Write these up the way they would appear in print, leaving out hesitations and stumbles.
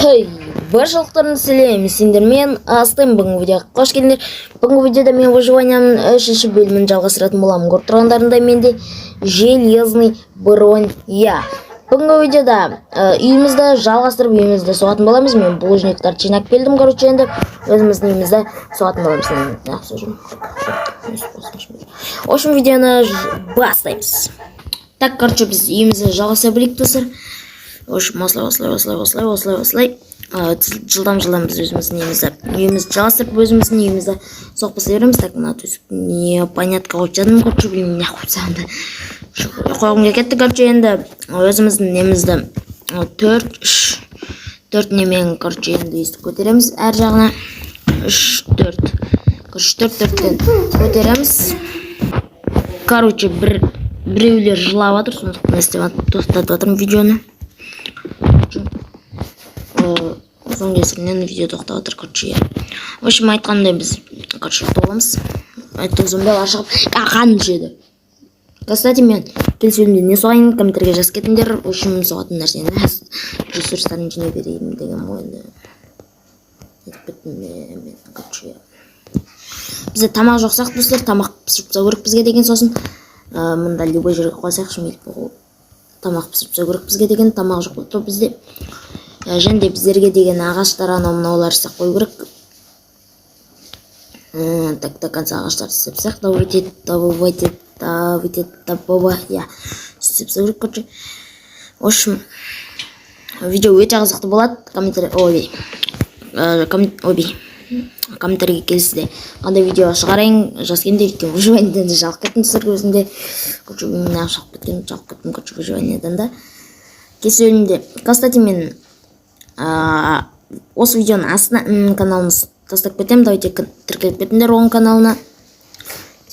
Hey, баршалықтарыңызды сәлем, сендермен астым бүгінгі видеоға қош келдіңдер. Бүгінгі видеода мен выживаниямның 3-ші бөлімін жалғастыратын боламын. Көріп тұрғандарыңдай менде железный броня. Бүгінгі видеода үйімізді жалғастырып үйімізді соғатын боламыз. Мен булыжниктарды жинап келдім, короче, енді өзіміздің үйімізді соғатын боламыз. В общем, видеоны бастаймыз. Так, короче, біз үйімізді жалғастыра білейік, достар. В общем, осылай. Жылдам біз өзіміздің үйімізді жалғастырып, өзіміздің үйімізді соғып баса береміз. Так, мына төсіп непонятка қойып короче, білмеймін, не қойып сағынды. Қойғымға кетті, короче, енді өзіміздің немізді 4 немен, короче, енді естіп көтереміз. Әр жағына 3-4. Короче, 4-4-тен көтереміз. Короче, біреулер жылап жатыр, сондықтан істеп тоқтатып жатырмын видеоны. Соң кесірінен видео тоқтап отыр, короче. В общем, айтқандай біз, короче, толамыз. Айтты зомбилар шығып, қағанын жеді. Кстати, мен келісімде не соғайын, комментарийге жазып кетіңдер. В общем, соғатын нәрсені ресурстарын жинай берейін деген ойынды. Короче, бізде тамақ жоқсақ, достар, тамақ пісіріп тастау керек бізге деген, сосын мында любой жерге қойсақ, шымеліп бұл тамақ пісіріп тастау керек бізге деген, тамақ жоқ болды бізде. Және біздерге деген ағаштар мынаулар істеп қою керек. Так, до конца ағаштар істепсек, істепсек керек, короче. В общем, видео өте қызықты болады. Комментарийге келесізде қандай видео шығарайын, жазгенде өткен выживаниеден де жалып кеттім сіздер көзінде. Короче, мен жалып кеттім, короче, выживаниеден да. Кесілінде, кстати, мен осы видеоның астына каналымыз тастап кетемін. Давайте тіркеліп кетіңдер оң каналына.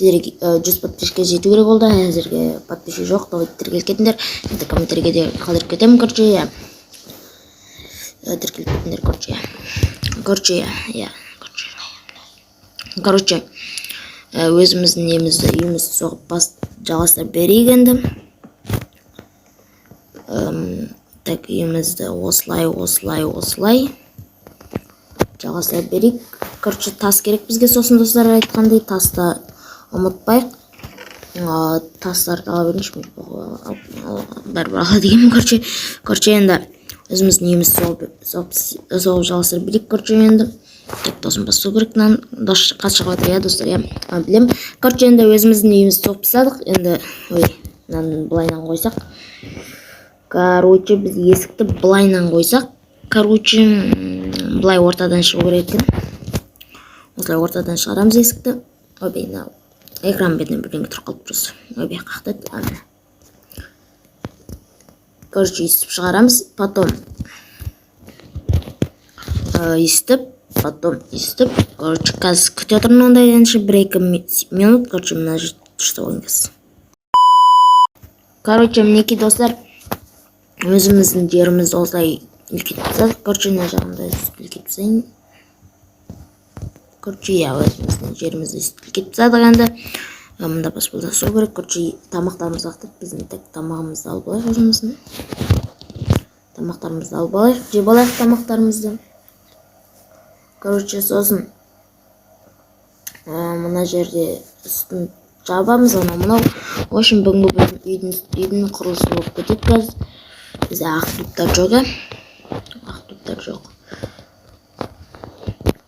100 подписчикке жету керек болды. Әзірге подписчик жоқ. Давайте тіркеліп кетіңдер. Енді комментарийге де қалдырып кетемін, короче. Тіркеліп кетіңдер, короче. Өзіміздің немізді үйімізді соғып жалғастырып берейік енді. Так, үйімізді осылай жалғастыра берейік. Короче, тас керек бізге, сосын достар айтқандай, тасты ұмытпайық. Тастарды ала беріңші, бәрібір ала дегенім, короче, енді өзіміздің үйімізді соғып жалғастыра берейік, короче, енді. Так, тосын басу керек, қат шығып жатыр, достар, білем. Короче, енді өзіміздің үйімізді соғып бастадық, енді, былайнан қойсақ. Короче, біз есікті былайнан қойсақ, короче, былай ортадан шығу керек екен. Осылай ортадан шығарамыз есікті. Экран бетінен бірдеңе тұрып қалып тұрсы. Қақтайды. Короче, естіп шығарамыз. Потом естіп. Короче, қазір күте отырмын ондай әнші 1-2 минут. Короче, мына жүрсе ойыңыз. Короче, мінеки, достар, өзіміздің жерімізді осылай үлкетіп тастадық. Короче, мына жағында үлкетіп тастайын. Короче, өзіміздің жерімізді үлкетіп тастадық енді. Мында бас болса су керек. Короче, тамақтарымызды ақтырып, біздің тек тамағымызды алып алайық өзіміздің. Тамақтарымызды алып алайық, жеп алайық тамақтарымызды. Короче, сосын мына жерде үстін жабамыз, мынау. В общем, бүгінгі үйдің құрылысы болып кетеді қазір. Бізде ақ туптар жоқ.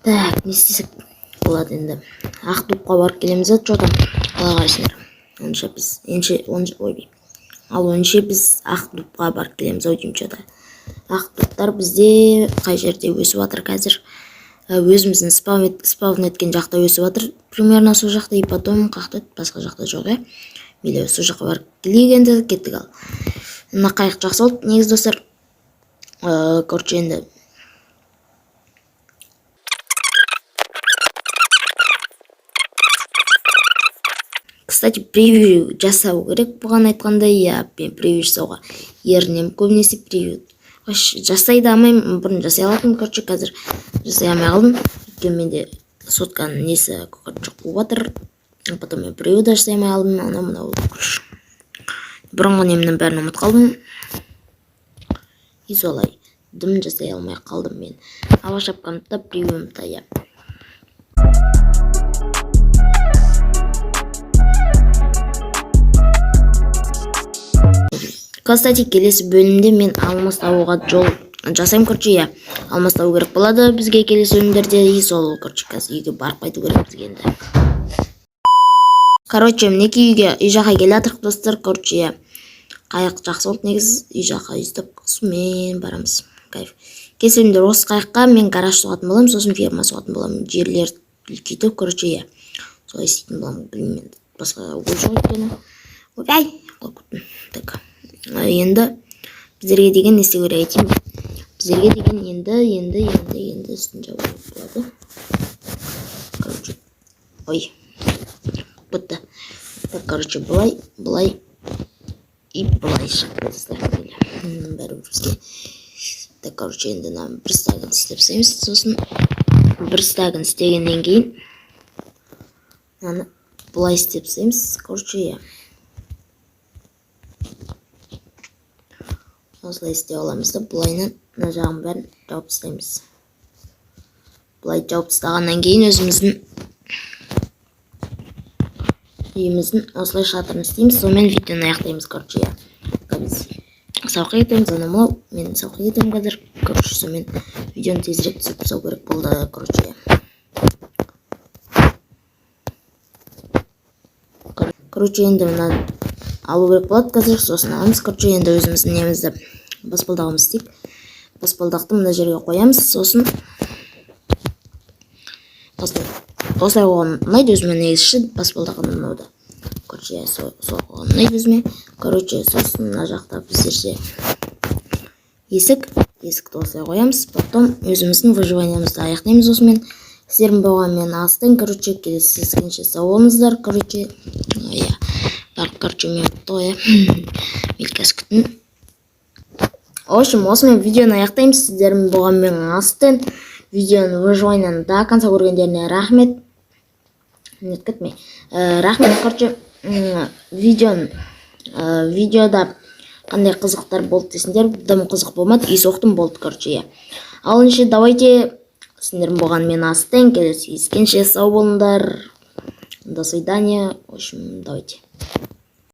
Так, не істесек болады енді. Ақ тупқа барып келеміз, жодан. Қалай қарайсыңдар? Онше біз ақ тупқа барып келеміз, деймін жода. Ақ туптар бізде қай жерде өсіп жатыр қазір. Өзіміздің спавн еткен жақта өсіп жатыр. Примерно сол жақта, и потом қақтайды, басқа жақта жоқ, Мейлі сол жаққа барып келейік енді, кеттік ал. Мына қайық жақсы болды, негіз достар. Короче, енді. Кстати, превью жасау керек бұған айтқандай, мен превью жасауға ерінем көбінесе превью. Жасайды алмайым, бұрын жасай алатым, короче, қазір жасай алмай қалдым. Өйткені менде сотканың несі жоқ болып жатыр. Потом мен превью да жасай алмай қалдым, мынау. Бұрынғы немнің бәрін ұмыт қалдым. И солай. дым жасай алмай қалдым мен. Ава шапкамды приемта я. Кстати, келесі бөлімде мен алмас табуға жол жасаймын, короче, я. Алмас табу керек болады бізге келесі бөлімдерде, и сол, короче, қазір үйге барып қайту керек бізге енді. Короче, мінекей үйге, үй жаққа келе жатырмық достар, короче, я. Қайық жақсы болды негіз, үй жаққа ұстап сумен барамыз. Кайф. Келесі бөлімдер осы қайыққа мен гараж соғатын боламын, сосын ферма соғатын боламын. Жерлер үлкейтіп, короче, я. Солай істейтін боламын, білмеймін. Басқа ой жоқ өйткені. Ой, қорқыттым. Так. Енді біздерге деген не істеу керек айтайын. Біздерге деген енді үстін жабу болады. Короче, ой. Бітті. Так, короче, былай и былай шықпайсыздар. Бәрі бізге. Так, короче, енді нам бір стагын істепсаймыз. Сосын бір стагын істегеннен кейін аны былай істепсаймыз. Короче, я. Осылай істей аламыз да, бұлайнан мына жағын бәрін жауып тастаймыз. Бұлай жауып тастағаннан кейін өзіміздің үйіміздің осылай шатырын істейміз, сонымен видеоны аяқтаймыз, короче, я. Біз сауыққа кетеміз, анау мен сауыққа кетемін қазір, короче, сонымен видеоны тезірек түсіп тастау керек болды, короче, я. Короче, енді мына алу керек болады қазір, сосын аламыз, короче, енді өзіміздің немізді баспалдағымыз істейік. Баспалдақты мына жерге қоямыз, сосын осылай қойған ұнайды өзіме негізші баспалдағын ұнауды. Короче, сол қойған ұнайды өзіме. Короче, сосын мына жақта біздерде есікті осылай қоямыз. Потом өзіміздің выживаниямызды аяқтаймыз осымен. Сіздердің болғанмен астын, короче, келесізгенше сау болыңыздар, короче. Короче, мен тоя. Мелкәс күтін. В общем, осымен видеоны аяқтаймыз. Сіздердің болғанмен астын. Видеоны выживанияны до конца көргендеріне рахмет. Нет, кетмей. Рахмет, короче, видеода қандай қызықтар болды десіңдер, дым қызық болмады, үй соқтым болды, короче. Ал ендеше, давайте сендердің болғанмен астын, келесі ескенше сау болыңдар. До свидания. В общем, давайте.